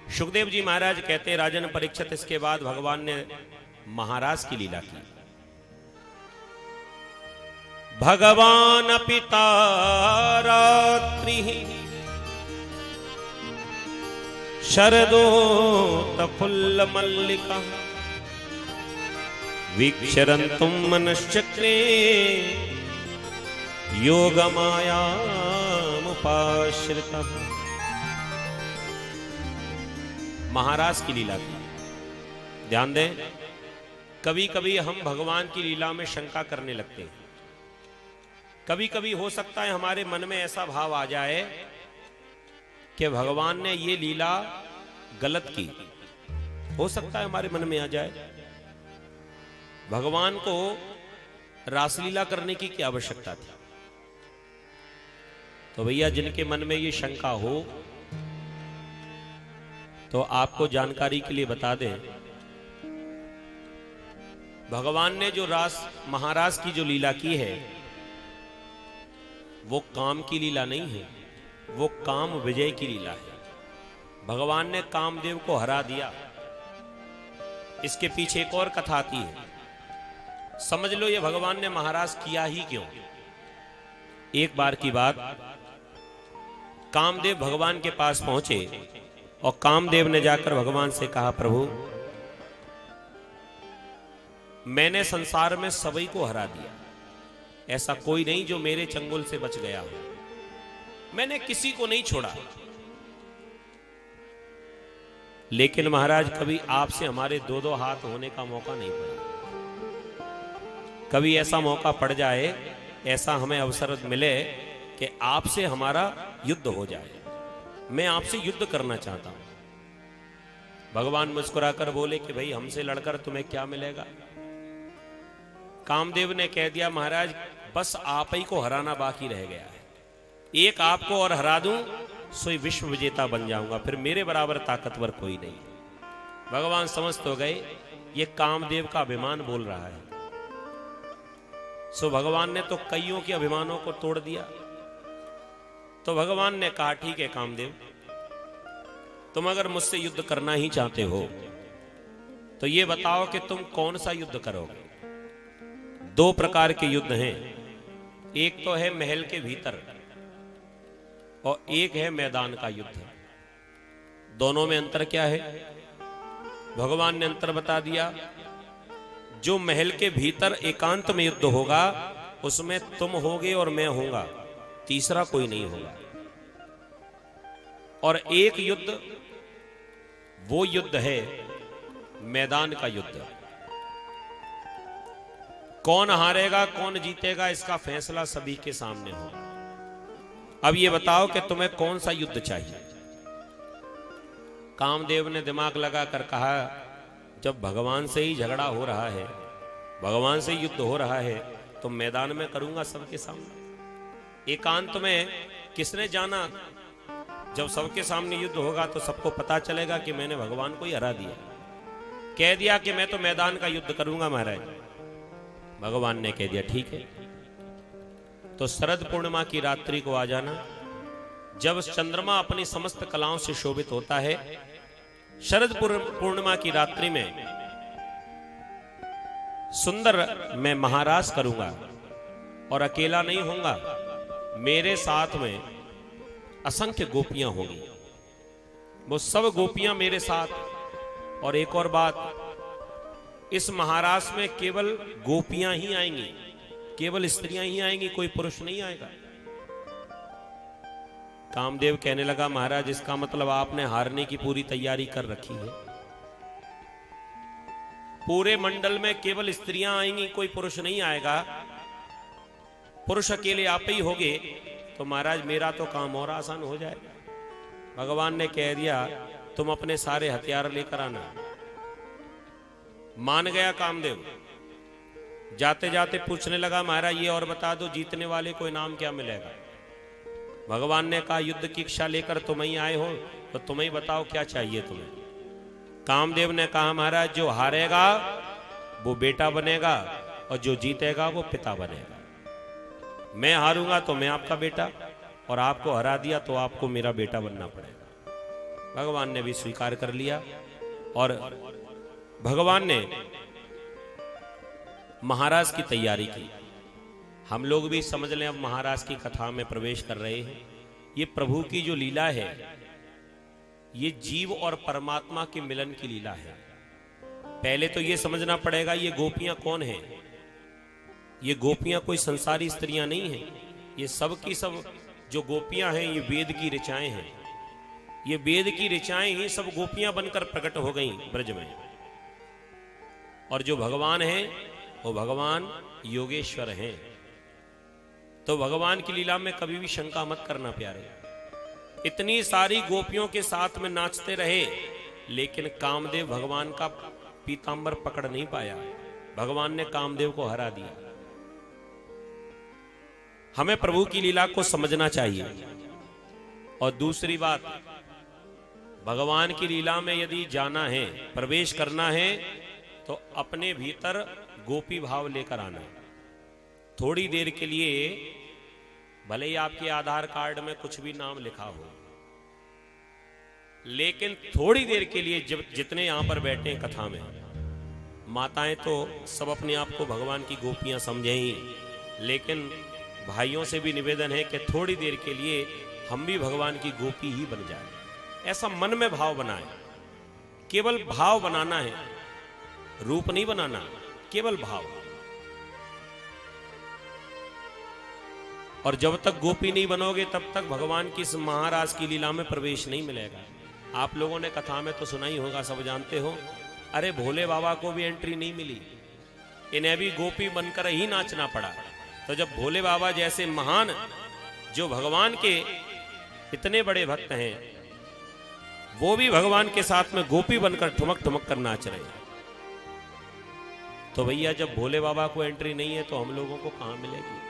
सुखदेव जी महाराज कहते हैं, राजन परीक्षित, इसके बाद भगवान ने महाराज की लीला की। भगवान पिता रात्रि शरदोत्फुल्ल मल्लिका वीक्षरन्तुं मनश्चक्रे योगमायामुपाश्रितः। महाराज की लीला की। ध्यान दें, कभी कभी हम भगवान की लीला में शंका करने लगते हैं। कभी कभी हो सकता है हमारे मन में ऐसा भाव आ जाए कि भगवान ने ये लीला गलत की। हो सकता है हमारे मन में आ जाए, भगवान को रासलीला करने की क्या आवश्यकता थी। तो भैया, जिनके मन में ये शंका हो तो आपको जानकारी के लिए बता दें, भगवान ने जो महाराज की जो लीला की है वो काम की लीला नहीं है, वो काम विजय की लीला है। भगवान ने कामदेव को हरा दिया। इसके पीछे एक और कथा आती है। समझ लो ये भगवान ने महाराज किया ही क्यों। एक बार की बात, कामदेव भगवान के पास पहुंचे और कामदेव ने जाकर भगवान से कहा, प्रभु मैंने संसार में सभी को हरा दिया, ऐसा कोई नहीं जो मेरे चंगुल से बच गया हो, मैंने किसी को नहीं छोड़ा। लेकिन महाराज कभी आपसे हमारे दो दो हाथ होने का मौका नहीं पड़ा। कभी ऐसा मौका पड़ जाए, ऐसा हमें अवसर मिले कि आपसे हमारा युद्ध हो जाए, मैं आपसे युद्ध करना चाहता हूं। भगवान मुस्कुराकर बोले कि भाई हमसे लड़कर तुम्हें क्या मिलेगा। कामदेव ने कह दिया, महाराज बस आप ही को हराना बाकी रह गया है, एक आपको और हरा दूं सोई विश्व विजेता बन जाऊंगा, फिर मेरे बराबर ताकतवर कोई नहीं। भगवान समझ तो गए ये कामदेव का अभिमान बोल रहा है। सो भगवान ने तो कईयों के अभिमानों को तोड़ दिया। तो भगवान ने कहा, ठीक है कामदेव, तुम अगर मुझसे युद्ध करना ही चाहते हो तो ये बताओ कि तुम कौन सा युद्ध करोगे। दो प्रकार के युद्ध हैं, एक तो है महल के भीतर और एक है मैदान का युद्ध। दोनों में अंतर क्या है? भगवान ने अंतर बता दिया। जो महल के भीतर एकांत में युद्ध होगा उसमें तुम होगे और मैं होऊंगा, तीसरा कोई नहीं होगा। और एक युद्ध, वो युद्ध है मैदान का युद्ध। कौन हारेगा कौन जीतेगा इसका फैसला सभी के सामने होगा। अब ये बताओ कि तुम्हें कौन सा युद्ध चाहिए। कामदेव ने दिमाग लगाकर कहा, जब भगवान से ही झगड़ा हो रहा है, भगवान से युद्ध हो रहा है, तो मैदान में करूंगा सबके सामने। एकांत में किसने जाना, जब सबके सामने युद्ध होगा तो सबको पता चलेगा कि मैंने भगवान को ही हरा दिया। कह दिया कि मैं तो मैदान का युद्ध करूंगा महाराज। भगवान ने कह दिया ठीक है, तो शरद पूर्णिमा की रात्रि को आ जाना, जब चंद्रमा अपनी समस्त कलाओं से शोभित होता है। शरद पूर्णिमा की रात्रि में सुंदर मैं महाराज करूंगा और अकेला नहीं होऊंगा, मेरे साथ में असंख्य गोपियां होंगी, वो सब गोपियां मेरे साथ। और एक और बात, इस महाराज में केवल गोपियां ही आएंगी, केवल स्त्रियां ही आएंगी, कोई पुरुष नहीं आएगा। कामदेव कहने लगा, महाराज इसका मतलब आपने हारने की पूरी तैयारी कर रखी है। पूरे मंडल में केवल स्त्रियां आएंगी, कोई पुरुष नहीं आएगा, पुरुष अकेले आप ही होगे, तो महाराज मेरा तो काम और आसान हो जाएगा। भगवान ने कह दिया, तुम अपने सारे हथियार लेकर आना। मान गया कामदेव। जाते जाते पूछने लगा, महाराज ये और बता दो, जीतने वाले को इनाम क्या मिलेगा। भगवान ने कहा, युद्ध की इच्छा लेकर तुम ही आए हो तो तुम ही बताओ क्या चाहिए तुम्हें। कामदेव ने कहा, महाराज जो हारेगा वो बेटा बनेगा और जो जीतेगा वो पिता बनेगा। मैं हारूंगा तो मैं आपका बेटा, और आपको हरा दिया तो आपको मेरा बेटा बनना पड़ेगा। भगवान ने भी स्वीकार कर लिया और भगवान ने महाराज की तैयारी की। हम लोग भी समझ लें, अब महाराज की कथा में प्रवेश कर रहे हैं। ये प्रभु की जो लीला है, ये जीव और परमात्मा के मिलन की लीला है। पहले तो ये समझना पड़ेगा ये गोपियां कौन हैं। ये गोपियां कोई संसारी स्त्रियां नहीं हैं। ये सब की सब जो गोपियां हैं ये वेद की ऋचाएं हैं। ये वेद की ऋचाएं ही सब गोपियां बनकर प्रकट हो गई ब्रज में। और जो भगवान हैं वो भगवान योगेश्वर हैं। तो भगवान की लीला में कभी भी शंका मत करना प्यारे। इतनी सारी गोपियों के साथ में नाचते रहे, लेकिन कामदेव भगवान का पीतांबर पकड़ नहीं पाया। भगवान ने कामदेव को हरा दिया। हमें प्रभु की लीला को समझना चाहिए। और दूसरी बात, भगवान की लीला में यदि जाना है, प्रवेश करना है, तो अपने भीतर गोपी भाव लेकर आना। थोड़ी देर के लिए भले ही आपके आधार कार्ड में कुछ भी नाम लिखा हो, लेकिन थोड़ी देर के लिए जब जितने यहां पर बैठे हैं कथा में, माताएं तो सब अपने आप को भगवान की गोपियां समझें ही, लेकिन भाइयों से भी निवेदन है कि थोड़ी देर के लिए हम भी भगवान की गोपी ही बन जाए। ऐसा मन में भाव बनाए। केवल भाव बनाना है, रूप नहीं बनाना, केवल भाव। और जब तक गोपी नहीं बनोगे तब तक भगवान की इस महाराज की लीला में प्रवेश नहीं मिलेगा। आप लोगों ने कथा में तो सुना ही होगा, सब जानते हो। अरे भोले बाबा को भी एंट्री नहीं मिली, इन्हें भी गोपी बनकर ही नाचना पड़ा। तो जब भोले बाबा जैसे महान, जो भगवान के इतने बड़े भक्त हैं, वो भी भगवान के साथ में गोपी बनकर ठुमक ठुमक कर नाच रहे हैं, तो भैया जब भोले बाबा को एंट्री नहीं है तो हम लोगों को कहां मिलेगी।